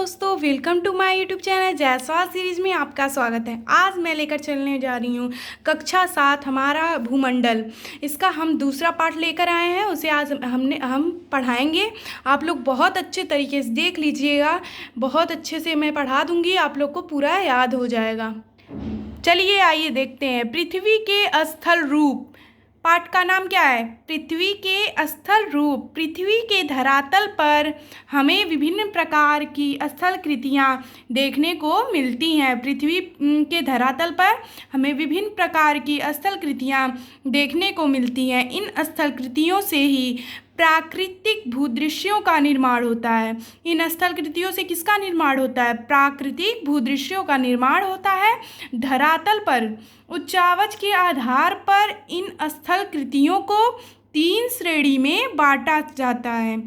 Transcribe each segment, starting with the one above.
दोस्तों, welcome to my YouTube channel Jaiswal series में आपका स्वागत है। आज मैं लेकर चलने जा रही हूँ कक्षा 7 हमारा भूमंडल। इसका हम दूसरा पार्ट लेकर आए हैं, उसे आज हम पढ़ाएंगे। आप लोग बहुत अच्छे तरीके से देख लीजिएगा, बहुत अच्छे से मैं पढ़ा दूँगी, आप लोग को पूरा याद हो जाएगा। चलिए आइए देखते हैं। पृथ्वी के स्थल रूप पाठ का नाम क्या है? पृथ्वी के स्थल रूप। पृथ्वी के धरातल पर हमें विभिन्न प्रकार की स्थलाकृतियाँ देखने को मिलती हैं। पृथ्वी के धरातल पर हमें विभिन्न प्रकार की स्थलाकृतियाँ देखने को मिलती हैं। इन स्थलाकृतियों से ही प्राकृतिक भूदृश्यों का निर्माण होता है। इन स्थलाकृतियों से किसका निर्माण होता है? प्राकृतिक भूदृश्यों का निर्माण होता है। धरातल पर उच्चावच के आधार पर इन स्थलाकृतियों को 3 श्रेणी में बांटा जाता है।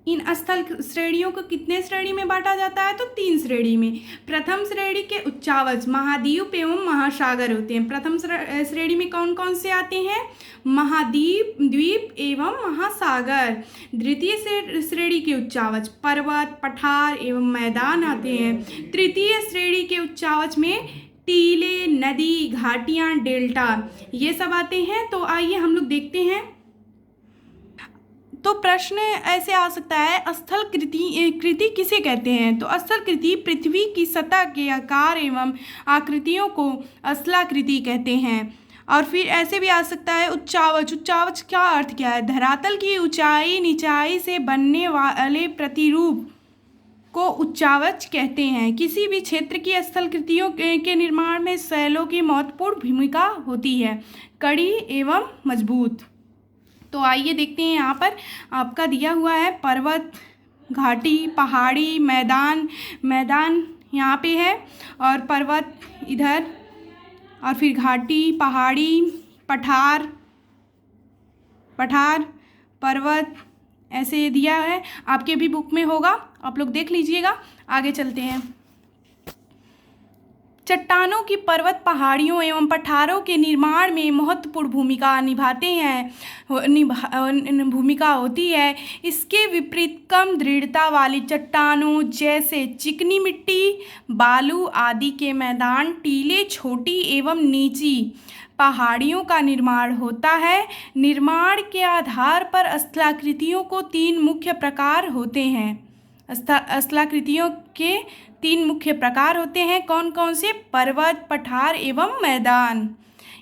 इन स्थल श्रेणियों को कितने श्रेणी में बांटा जाता है? तो 3 श्रेणी में। प्रथम श्रेणी के उच्चावच महाद्वीप एवं महासागर होते हैं। प्रथम श्रेणी में कौन कौन से आते हैं? महाद्वीप, द्वीप एवं महासागर। द्वितीय श्रेणी के उच्चावच पर्वत, पठार एवं मैदान आते हैं। तृतीय श्रेणी के उच्चावच में टीले, नदी, घाटियाँ, डेल्टा ये सब आते हैं। तो आइए हम लोग देखते हैं। तो प्रश्न ऐसे आ सकता है, स्थल कृति किसे कहते हैं? तो स्थल कृति पृथ्वी की सतह के आकार एवं आकृतियों को स्थलाकृति कहते हैं। और फिर ऐसे भी आ सकता है उच्चावच। उच्चावच का अर्थ क्या है? धरातल की ऊंचाई नीचाई से बनने वाले प्रतिरूप को उच्चावच कहते हैं। किसी भी क्षेत्र की स्थलाकृतियों के निर्माण में शैलों की महत्वपूर्ण भूमिका होती है, कड़ी एवं मजबूत। तो आइए देखते हैं। यहाँ पर आपका दिया हुआ है पर्वत, घाटी, पहाड़ी, मैदान यहाँ पे है, और पर्वत इधर, और फिर घाटी, पहाड़ी, पठार, पर्वत ऐसे दिया है। आपके भी बुक में होगा, आप लोग देख लीजिएगा। आगे चलते हैं। चट्टानों की पर्वत, पहाड़ियों एवं पठारों के निर्माण में महत्वपूर्ण भूमिका निभाते हैं, भूमिका होती है। इसके विपरीत कम दृढ़ता वाली चट्टानों जैसे चिकनी मिट्टी, बालू आदि के मैदान, टीले, छोटी एवं नीची पहाड़ियों का निर्माण होता है। निर्माण के आधार पर स्थलाकृतियों को 3 मुख्य प्रकार होते हैं। स्थलाकृतियों के 3 मुख्य प्रकार होते हैं। कौन कौन से? पर्वत, पठार एवं मैदान।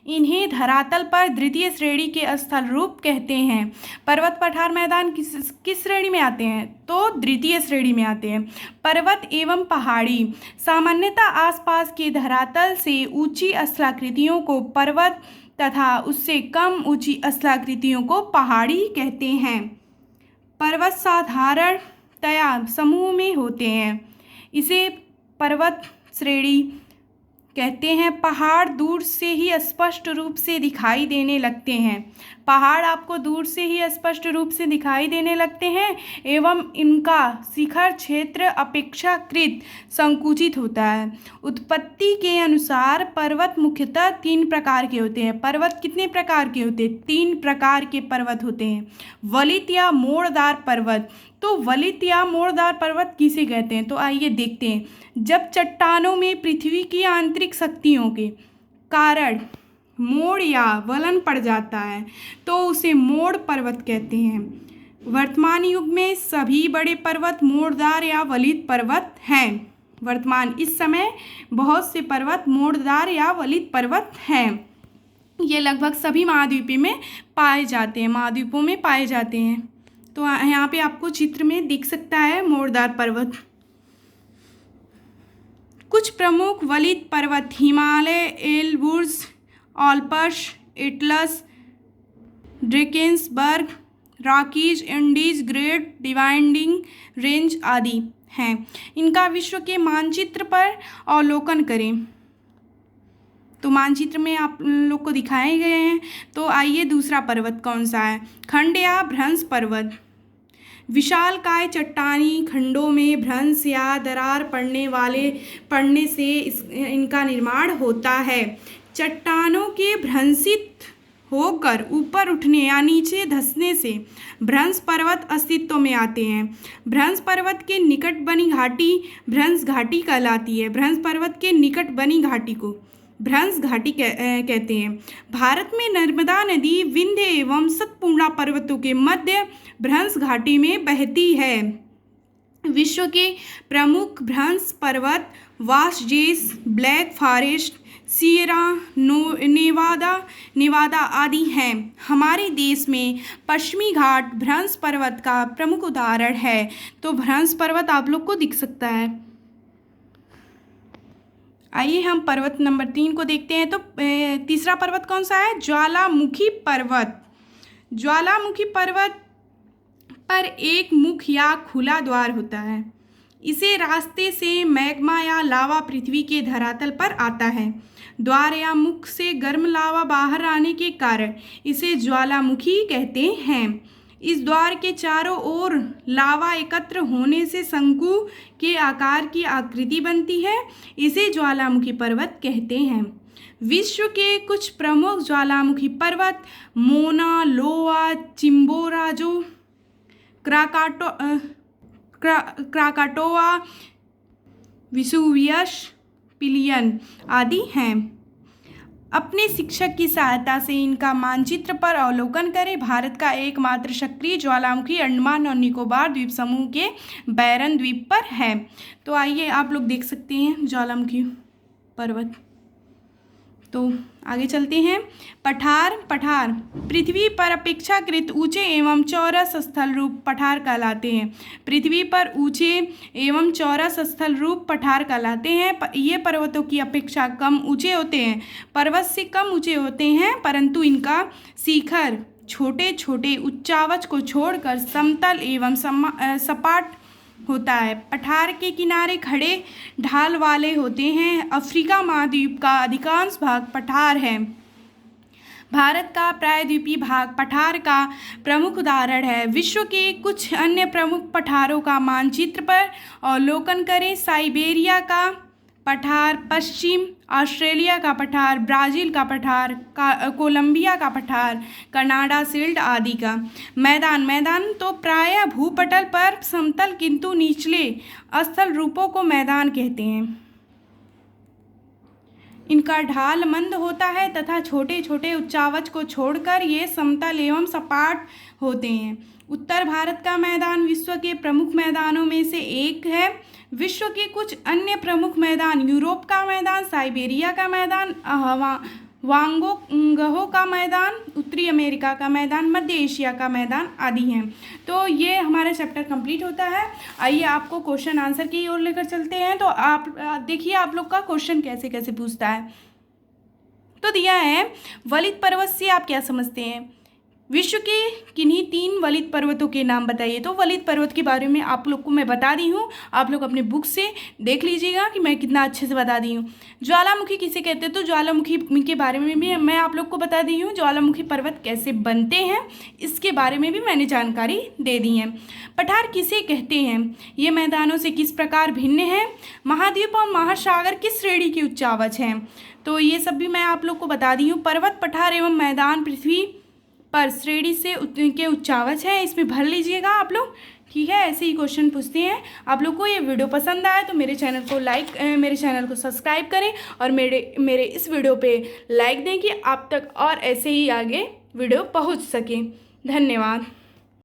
इन्हें धरातल पर द्वितीय श्रेणी के स्थल रूप कहते हैं। पर्वत, पठार, मैदान किस श्रेणी में आते हैं? तो द्वितीय श्रेणी में आते हैं। पर्वत एवं पहाड़ी सामान्यतः आसपास के धरातल से ऊंची स्थलाकृतियों को पर्वत तथा उससे कम ऊंची स्थलाकृतियों को पहाड़ी कहते हैं। पर्वत साधारणतया समूह में होते हैं, इसे पर्वत श्रेणी कहते हैं। पहाड़ दूर से ही स्पष्ट रूप से दिखाई देने लगते हैं। पहाड़ आपको दूर से ही स्पष्ट रूप से दिखाई देने लगते हैं एवं इनका शिखर क्षेत्र अपेक्षाकृत संकुचित होता है। उत्पत्ति के अनुसार पर्वत मुख्यतः 3 प्रकार के होते हैं। पर्वत कितने प्रकार के होते हैं? 3 प्रकार के पर्वत होते हैं। वलित या मोड़दार पर्वत। तो वलित या मोड़दार पर्वत किसे कहते हैं? तो आइए देखते हैं। जब चट्टानों में पृथ्वी की आंतरिक शक्तियों के कारण मोड़ या वलन पड़ जाता है तो उसे मोड़ पर्वत कहते हैं। वर्तमान युग में सभी बड़े पर्वत मोड़दार या वलित पर्वत हैं। इस समय बहुत से पर्वत मोड़दार या वलित पर्वत हैं। ये लगभग सभी महाद्वीपों में पाए जाते हैं। तो यहाँ पे आपको चित्र में दिख सकता है मोड़दार पर्वत। कुछ प्रमुख वलित पर्वत Himalaya, Elbrus, Alps, Atlas, Drakensberg, Rockies, Andes, Great Dividing Range आदि हैं। इनका विश्व के मानचित्र पर अवलोकन करें तो मानचित्र में आप लोग को दिखाए गए हैं। तो आइए दूसरा पर्वत कौन सा है? खंड या भ्रंश पर्वत। विशालकाय चट्टानी खंडों में भ्रंश या दरार पड़ने से इनका निर्माण होता है। चट्टानों के भ्रंशित होकर ऊपर उठने या नीचे धंसने से भ्रंश पर्वत अस्तित्व में आते हैं। भ्रंश पर्वत के निकट बनी घाटी भ्रंश घाटी कहलाती है। भ्रंश पर्वत के निकट बनी घाटी को भ्रंश घाटी कहते हैं। भारत में नर्मदा नदी विंध्य एवं सतपूर्णा पर्वतों के मध्य भ्रंश घाटी में बहती है। विश्व के प्रमुख भ्रंश पर्वत Vosges, Black Forest, Sierra Nevada आदि हैं। हमारे देश में पश्चिमी घाट भ्रंश पर्वत का प्रमुख उदाहरण है। तो भ्रंश पर्वत आप लोग को दिख सकता है। आइए हम पर्वत नंबर 3 को देखते हैं। तो तीसरा पर्वत कौन सा है? ज्वालामुखी पर्वत। ज्वालामुखी पर्वत पर एक मुख या खुला द्वार होता है। इसे रास्ते से मैग्मा या लावा पृथ्वी के धरातल पर आता है। द्वार या मुख से गर्म लावा बाहर आने के कारण इसे ज्वालामुखी कहते हैं। इस द्वार के चारों ओर लावा एकत्र होने से शंकु के आकार की आकृति बनती है। इसे ज्वालामुखी पर्वत कहते हैं। विश्व के कुछ प्रमुख ज्वालामुखी पर्वत मोना लोआ, चिम्बोराजो, क्राकाटोआ, विसुवियस, पिलियन आदि हैं। अपने शिक्षक की सहायता से इनका मानचित्र पर अवलोकन करें। भारत का एकमात्र सक्रिय ज्वालामुखी अंडमान और निकोबार द्वीप समूह के बैरन द्वीप पर है। तो आइए आप लोग देख सकते हैं ज्वालामुखी पर्वत। तो आगे चलते हैं। पठार पृथ्वी पर अपेक्षाकृत ऊंचे एवं चौरस स्थल रूप पठार कहलाते हैं। पृथ्वी पर ऊंचे एवं चौरस स्थल रूप पठार कहलाते हैं। ये पर्वतों की अपेक्षा कम ऊंचे होते हैं। पर्वत से कम ऊंचे होते हैं, परंतु इनका शिखर छोटे छोटे उच्चावच को छोड़कर समतल एवं सपाट होता है। पठार के किनारे खड़े ढाल वाले होते हैं। अफ्रीका महाद्वीप का अधिकांश भाग पठार है। भारत का प्रायद्वीपीय भाग पठार का प्रमुख उदाहरण है। विश्व के कुछ अन्य प्रमुख पठारों का मानचित्र पर अवलोकन करें। साइबेरिया का पठार, पश्चिम ऑस्ट्रेलिया का पठार, ब्राज़ील का पठार, कोलंबिया का पठार, कनाडा शील्ड आदि का। मैदान तो प्रायः भूपटल पर समतल किंतु निचले स्थल रूपों को मैदान कहते हैं। इनका ढाल मंद होता है तथा छोटे छोटे उच्चावच को छोड़कर ये समतल एवं सपाट होते हैं। उत्तर भारत का मैदान विश्व के प्रमुख मैदानों में से एक है। विश्व के कुछ अन्य प्रमुख मैदान यूरोप का मैदान, साइबेरिया का मैदान, वांगोंगहो का मैदान, उत्तरी अमेरिका का मैदान, मध्य एशिया का मैदान आदि हैं। तो ये हमारा चैप्टर कंप्लीट होता है। आइए आपको क्वेश्चन आंसर की ओर लेकर चलते हैं। तो आप देखिए आप लोग का क्वेश्चन कैसे कैसे पूछता है। तो दिया है वलित पर्वत से आप क्या समझते हैं? विश्व के किन्हीं 3 वलित पर्वतों के नाम बताइए। तो वलित पर्वत के बारे में आप लोग को मैं बता दी हूँ। आप लोग अपने बुक से देख लीजिएगा कि मैं कितना अच्छे से बता दी हूँ। ज्वालामुखी किसे कहते हैं? तो ज्वालामुखी के बारे में भी मैं आप लोग को बता दी हूँ। ज्वालामुखी पर्वत कैसे बनते हैं इसके बारे में भी मैंने जानकारी दे दी है। पठार किसे कहते हैं? ये मैदानों से किस प्रकार भिन्न है? महाद्वीप और महासागर किस श्रेणी के उच्चावच हैं? तो ये सब भी मैं आप लोग को बता दी हूँ। पर्वत, पठार एवं मैदान पृथ्वी पर श्रेणी से के उच्चावच है। इसमें भर लीजिएगा आप लोग, ठीक है। ऐसे ही क्वेश्चन पूछते हैं। आप लोग को ये वीडियो पसंद आए तो मेरे चैनल को सब्सक्राइब करें और मेरे इस वीडियो पे लाइक दें कि आप तक और ऐसे ही आगे वीडियो पहुंच सके। धन्यवाद।